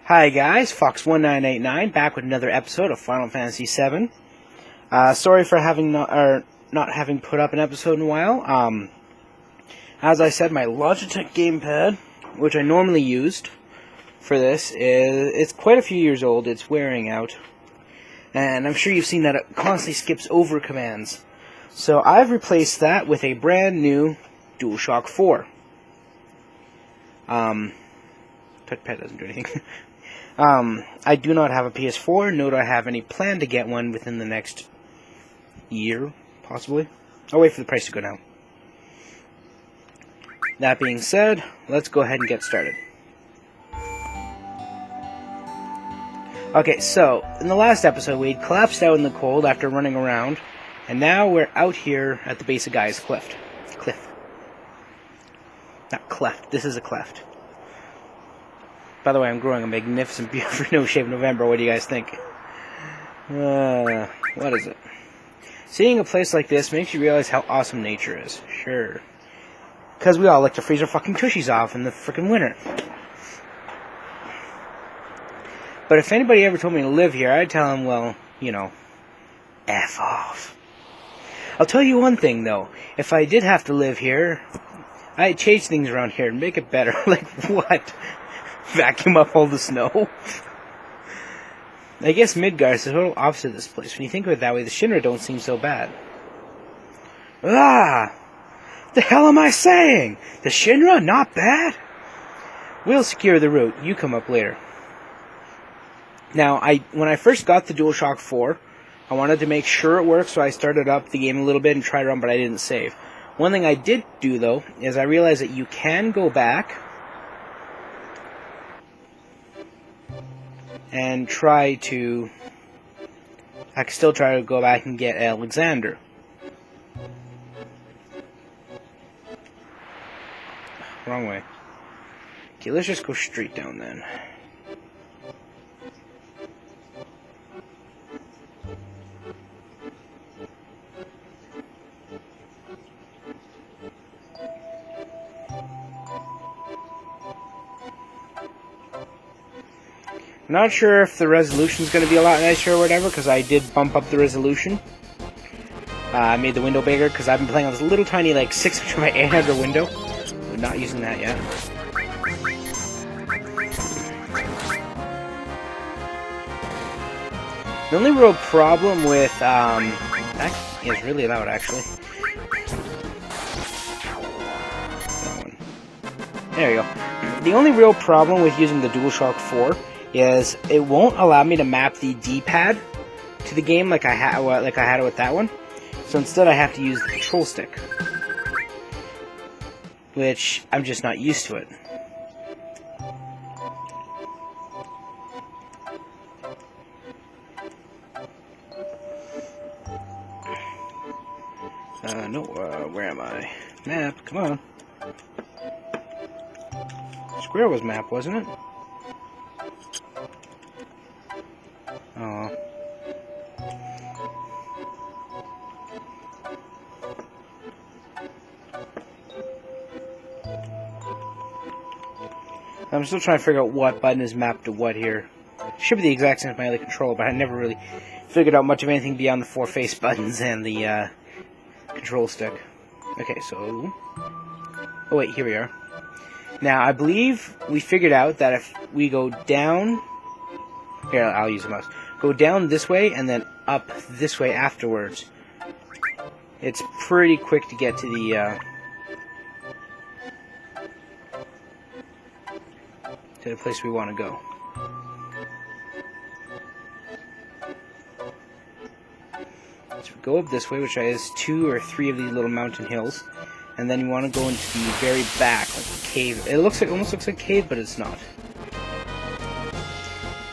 Hi guys, Fawkes1989 back with another episode of Final Fantasy VII. Sorry for not having put up an episode in a while. As I said, my Logitech gamepad, which I normally used for this, it's quite a few years old. It's wearing out, and I'm sure you've seen that it constantly skips over commands. So I've replaced that with a brand new DualShock 4. Touchpad doesn't do anything. I do not have a PS4, nor do I have any plan to get one within the next year, possibly. I'll wait for the price to go down. That being said, let's go ahead and get started. Okay, so, in the last episode, we collapsed out in the cold after running around, and now we're out here at the base of Guy's Cliff. Not cleft, this is a cleft. By the way, I'm growing a magnificent beard for No Shave November. What do you guys think? What is it? Seeing a place like this makes you realize how awesome nature is. Sure. Because we all like to freeze our fucking tushies off in the frickin' winter. But if anybody ever told me to live here, I'd tell them, well, you know, F off. I'll tell you one thing, though. If I did have to live here, I'd change things around here and make it better. Like, what? Vacuum up all the snow? I guess Midgard is the total opposite of this place. When you think of it that way, the Shinra don't seem so bad. Ah! The hell am I saying? The Shinra? Not bad? We'll secure the route. You come up later. Now, when I first got the DualShock 4, I wanted to make sure it worked, so I started up the game a little bit and tried it on, but I didn't save. One thing I did do, though, is I realized that you can go back and I can still try to go back and get Alexander. Wrong way. Okay, let's just go straight down then. Not sure if the resolution is going to be a lot nicer or whatever, because I did bump up the resolution. I made the window bigger, because I've been playing on this little tiny, like, 600 by 800 window. We're not using that yet. The only real problem with, that is really loud, actually. That one. There you go. The only real problem with using the DualShock 4 is it won't allow me to map the D-pad to the game like I had it with that one. So instead I have to use the control stick, which I'm just not used to it. Where am I? Map, come on. Square was map, wasn't it? Oh. I'm still trying to figure out what button is mapped to what here. Should be the exact same as my other controller, but I never really figured out much of anything beyond the 4 face buttons and the control stick. Okay, so... Oh wait, here we are. Now, I believe we figured out that if we go down... Here, I'll use the mouse. Go down this way, and then up this way afterwards. It's pretty quick to get to the place we want to go. So we go up this way, which has 2 or 3 of these little mountain hills, and then you want to go into the very back, like a cave. It almost looks like a cave, but it's not.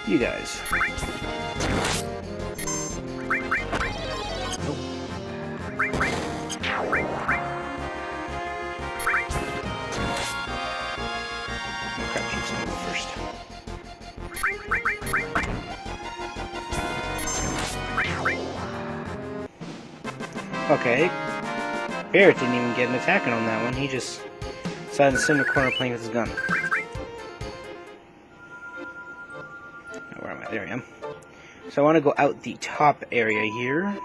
You guys. Okay. Barrett didn't even get an attack on that one. He just decided to sit in the corner playing with his gun. there I am. So I want to go out the top area here.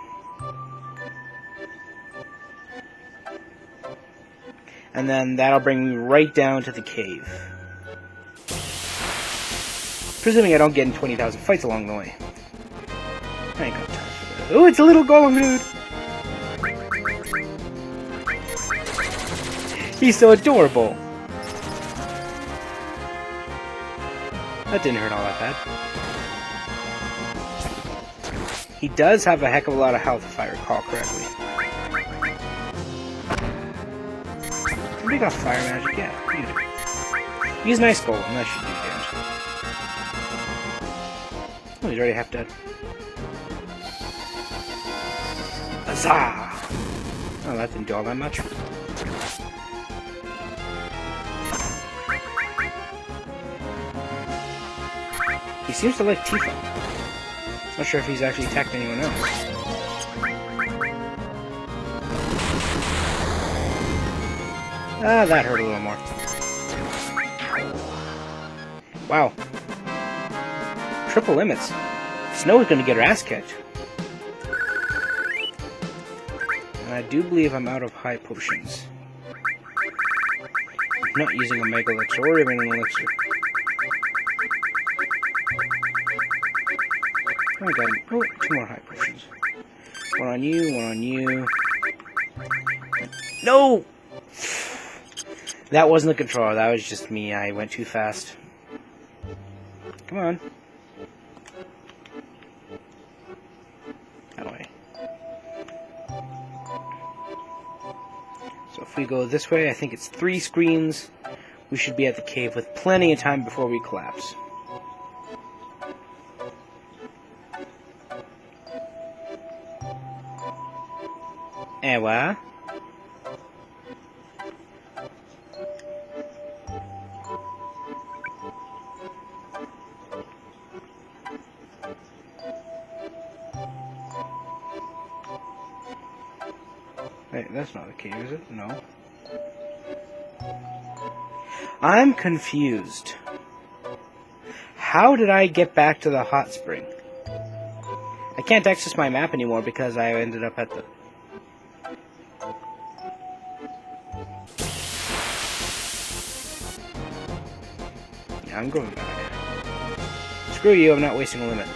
And then that'll bring me right down to the cave. Presuming I don't get in 20,000 fights along the way. I ain't got time for that. Oh, it's a little golem dude! He's so adorable! That didn't hurt all that bad. He does have a heck of a lot of health, if I recall correctly. He got fire magic, yeah. Use an ice golem, that should do damage. Oh, he's already half dead. Huzzah! Oh, that didn't do all that much. He seems to like Tifa. Not sure if he's actually attacked anyone else. Ah, that hurt a little more. Wow. Triple limits. Snow is going to get her ass kicked. And I do believe I'm out of high potions. I'm not using a Mega Elixir or even an Elixir. Oh, I got 2 more high potions. One on you, one on you. No! That wasn't the controller, that was just me. I went too fast. Come on. That way. So if we go this way, I think it's 3 screens. We should be at the cave with plenty of time before we collapse. Ewa. Wait, that's not the cave, is it? No. I'm confused. How did I get back to the hot spring? I can't access my map anymore because I ended up at the... Yeah, I'm going back. Screw you, I'm not wasting a limit.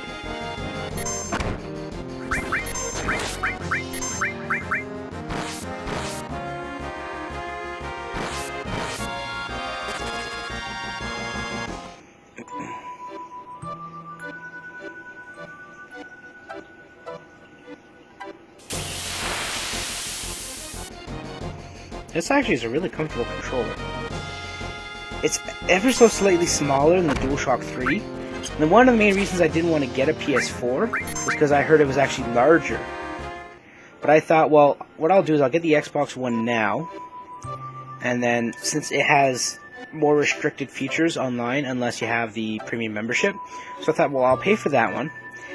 This actually is a really comfortable controller. It's ever so slightly smaller than the DualShock 3. And one of the main reasons I didn't want to get a PS4 was because I heard it was actually larger. But I thought, well, what I'll do is I'll get the Xbox One now. And then, since it has more restricted features online, unless you have the premium membership. So I thought, well, I'll pay for that one.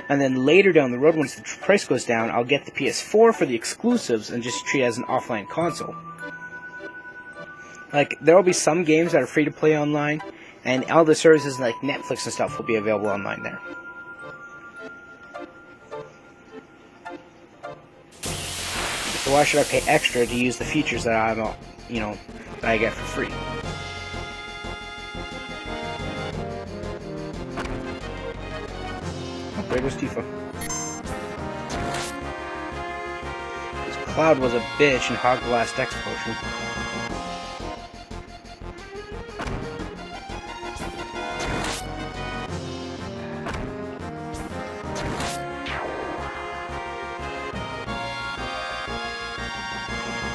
And then later down the road, once the price goes down, I'll get the PS4 for the exclusives and just treat it as an offline console. Like, there will be some games that are free to play online, and all the services like Netflix and stuff will be available online there. So why should I pay extra to use the features that I'm, that I get for free? Oh, there goes Tifa. This Cloud was a bitch and hogged the last X potion.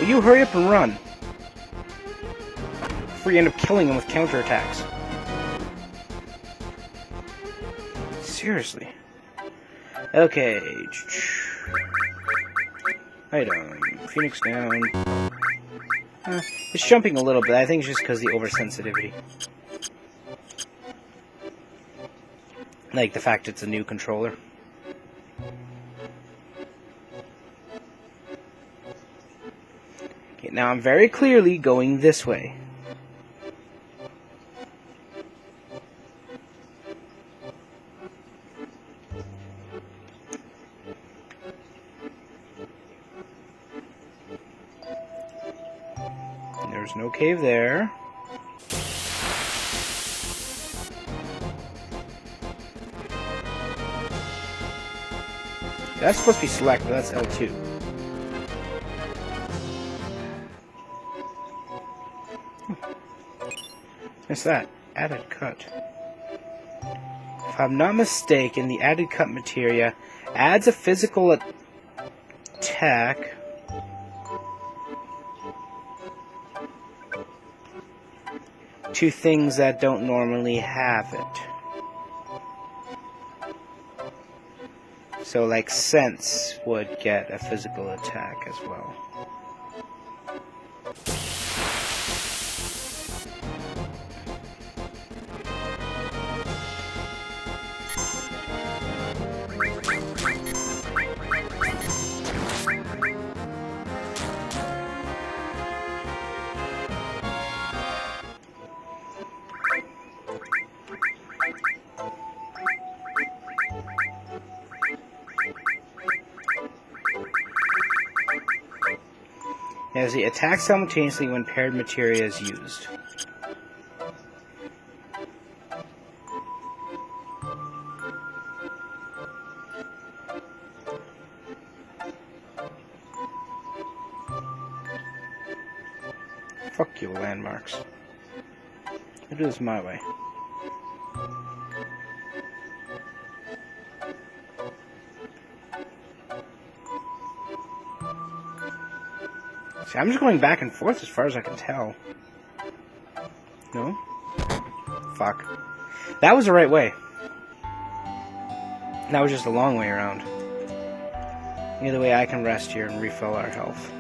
Will you hurry up and run? Before you end up killing him with counterattacks. Seriously. Okay. Item. Phoenix down. It's jumping a little bit. I think it's just because of the oversensitivity. Like the fact it's a new controller. Okay, now I'm very clearly going this way. There's no cave there. That's supposed to be select, but that's L2. What's that? Added cut. If I'm not mistaken, the added cut materia adds a physical attack to things that don't normally have it. So, like, Sense would get a physical attack as well. As it attacks simultaneously when paired materia is used. Fuck you, landmarks. I'll do this my way. See, I'm just going back and forth as far as I can tell. No? Fuck. That was the right way. That was just a long way around. Either way, I can rest here and refill our health.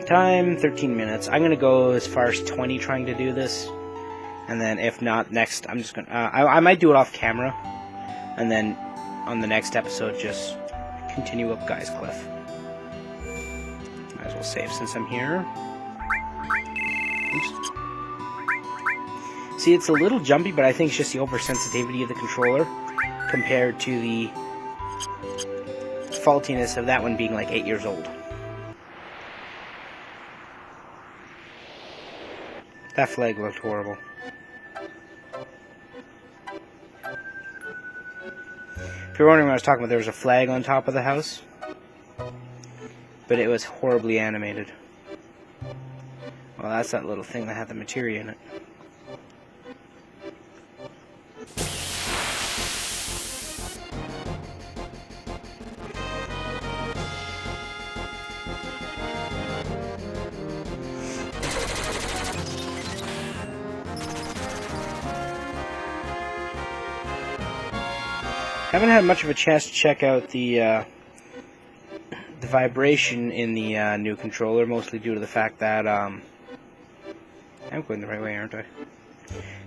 Time, 13 minutes. I'm going to go as far as 20 trying to do this. And then if not, next, I'm just going to... I might do it off camera. And then on the next episode, just continue up Guy's Cliff. Might as well save since I'm here. Oops. See, it's a little jumpy, but I think it's just the oversensitivity of the controller compared to the faultiness of that one being like 8 years old. That flag looked horrible. If you're wondering what I was talking about, there was a flag on top of the house. But it was horribly animated. Well, that's that little thing that had the materia in it. Haven't had much of a chance to check out the vibration in the new controller, mostly due to the fact that I'm going the right way, aren't I?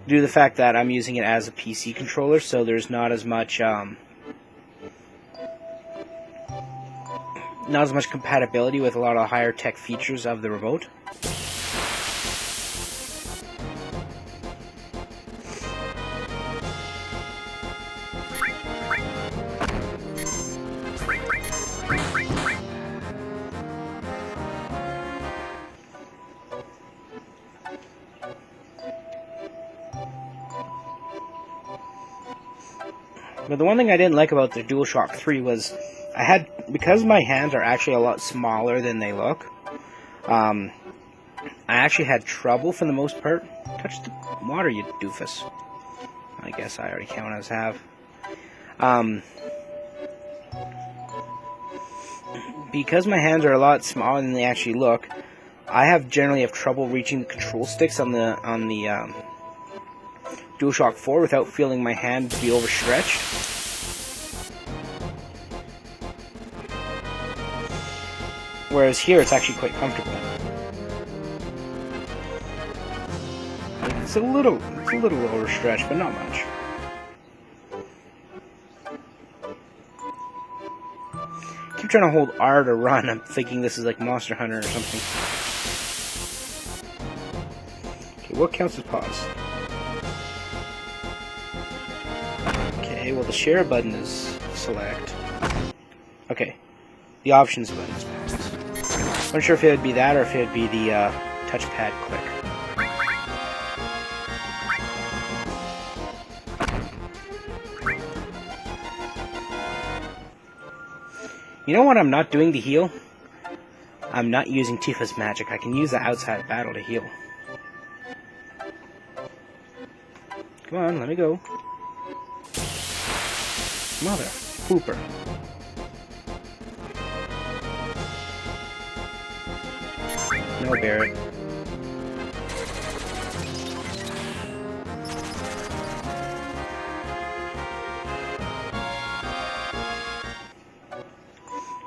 Due to the fact that I'm using it as a PC controller, so there's not as much compatibility with a lot of the higher tech features of the remote. But the one thing I didn't like about the DualShock 3 was because my hands are actually a lot smaller than they look, I actually had trouble for the most part. Touch the water, you doofus. I guess I already count as have. Because my hands are a lot smaller than they actually look, I generally have trouble reaching the control sticks on the DualShock 4 without feeling my hand be overstretched. Whereas here, it's actually quite comfortable. It's a little overstretched, but not much. I keep trying to hold R to run. I'm thinking this is like Monster Hunter or something. Okay, what counts as pause? Okay, well the share button is select. Okay, the options button is balanced. I'm not sure if it would be that or if it would be the touchpad click. You know what I'm not doing to heal? I'm not using Tifa's magic. I can use that outside of battle to heal. Come on, let me go. Mother pooper. No, Barret.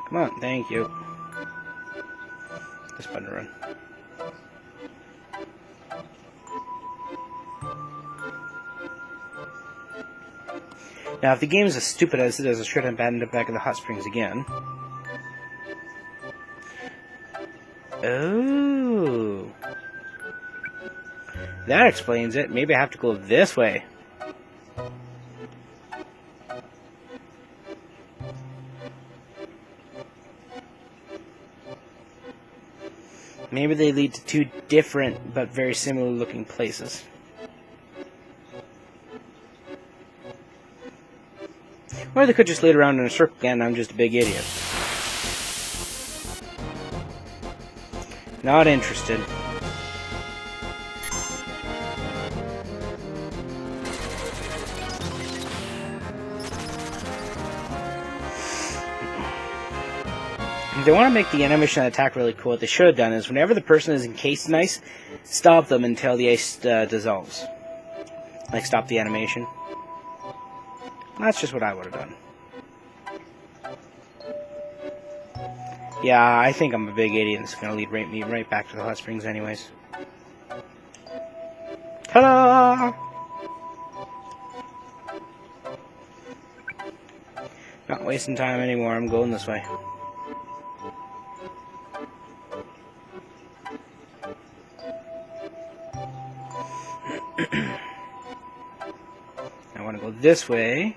Come on, thank you. This button to run. Now, if the game is as stupid as it is, I should have abandoned it back in the hot springs again. Oh. That explains it. Maybe I have to go this way. Maybe they lead to two different but very similar looking places. Or they could just lead around in a circle again and I'm just a big idiot. Not interested. If they want to make the animation attack really cool, what they should have done is whenever the person is encased in ice, stop them until the ice dissolves. Like, stop the animation. That's just what I would have done. Yeah, I think I'm a big idiot and it's going to lead me right back to the hot springs anyways. Ta-da! Not wasting time anymore, I'm going this way. I want to go this way.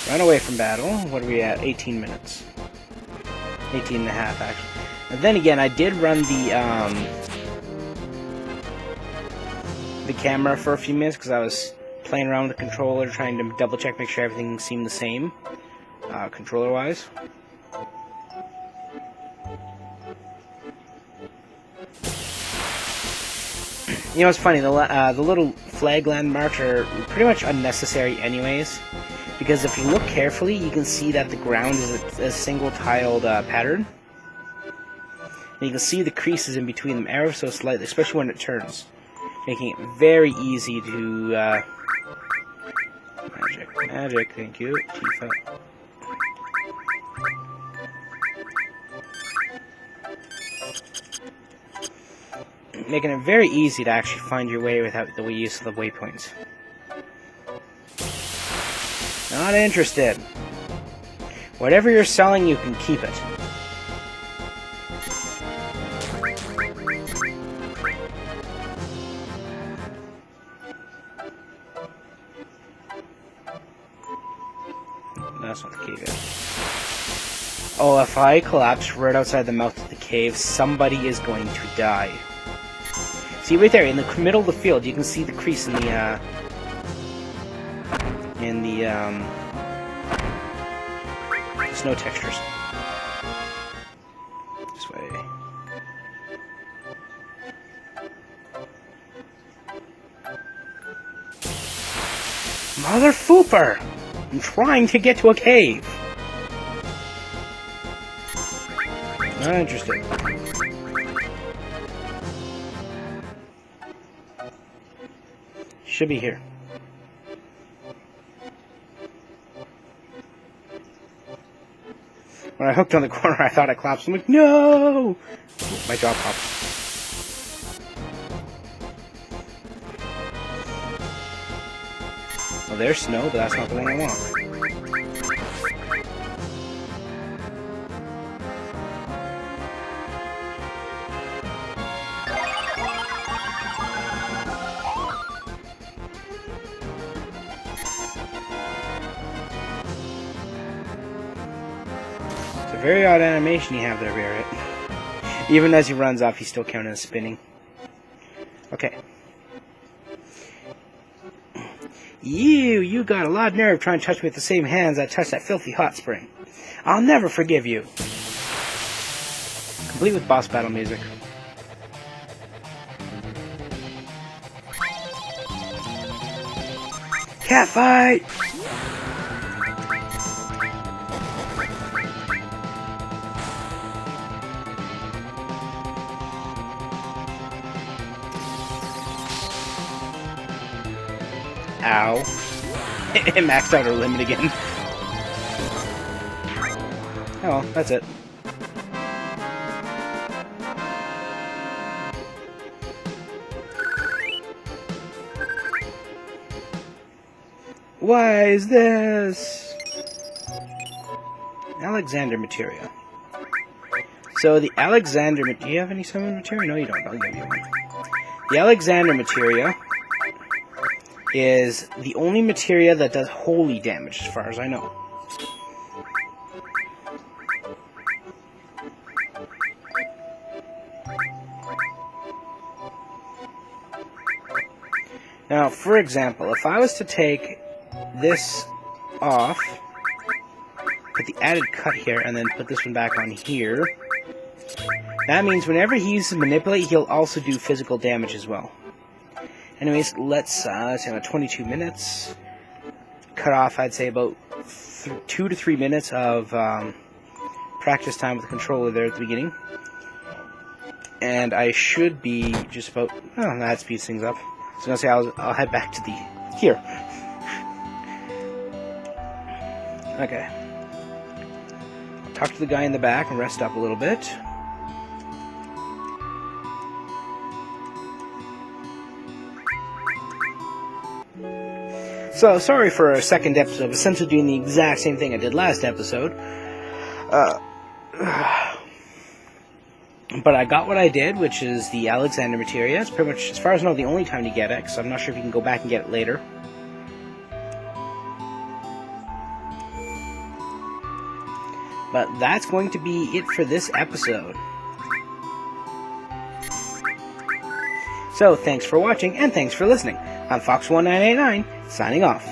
Run away from battle. What are we at? 18 minutes. 18 and a half, actually. And then again, I did run the camera for a few minutes because I was playing around with the controller, trying to double check, make sure everything seemed the same, controller-wise. You know, it's funny, the little flag landmarks are pretty much unnecessary anyways, because if you look carefully, you can see that the ground is a single-tiled pattern. And you can see the creases in between them ever so slightly, especially when it turns, making it very easy to... Magic, thank you, Tifa. Making it very easy to actually find your way without the use of the waypoints. Not interested. Whatever you're selling, you can keep it. That's not the cave yet. Oh, if I collapse right outside the mouth of the cave, somebody is going to die. See, right there, in the middle of the field, you can see the crease in the snow textures. This way. Mother Fooper! I'm trying to get to a cave! Not interested. Should be here. When I hooked on the corner, I thought I collapsed. I'm like, no! Oh, my jaw popped. Well, there's snow, but that's not the one I want. very odd animation you have there, Barrett. Even as he runs off, he's still counting as spinning. Okay. You got a lot of nerve trying to touch me with the same hands that touched that filthy hot spring. I'll never forgive you. Complete with boss battle music. Cat fight! Ow. It maxed out our limit again. Oh, well, that's it. Why is this? Alexander materia. So the Alexander... Do you have any summon materia? No, you don't. I'll give you one. The Alexander materia is the only materia that does holy damage, as far as I know. Now, for example, if I was to take this off, put the added cut here, and then put this one back on here, that means whenever he uses manipulate, he'll also do physical damage as well. Anyways, let's say about 22 minutes. Cut off, I'd say, about 2 to 3 minutes of practice time with the controller there at the beginning. And I should be just about... Oh, that speeds things up. I was going to say I'll head back to the... Here. Okay. Talk to the guy in the back and rest up a little bit. So, sorry for a second episode, essentially doing the exact same thing I did last episode. But I got what I did, which is the Alexander materia. It's pretty much, as far as I know, the only time to get it, so I'm not sure if you can go back and get it later. But that's going to be it for this episode. So, thanks for watching, and thanks for listening. I'm Fawkes1989, signing off.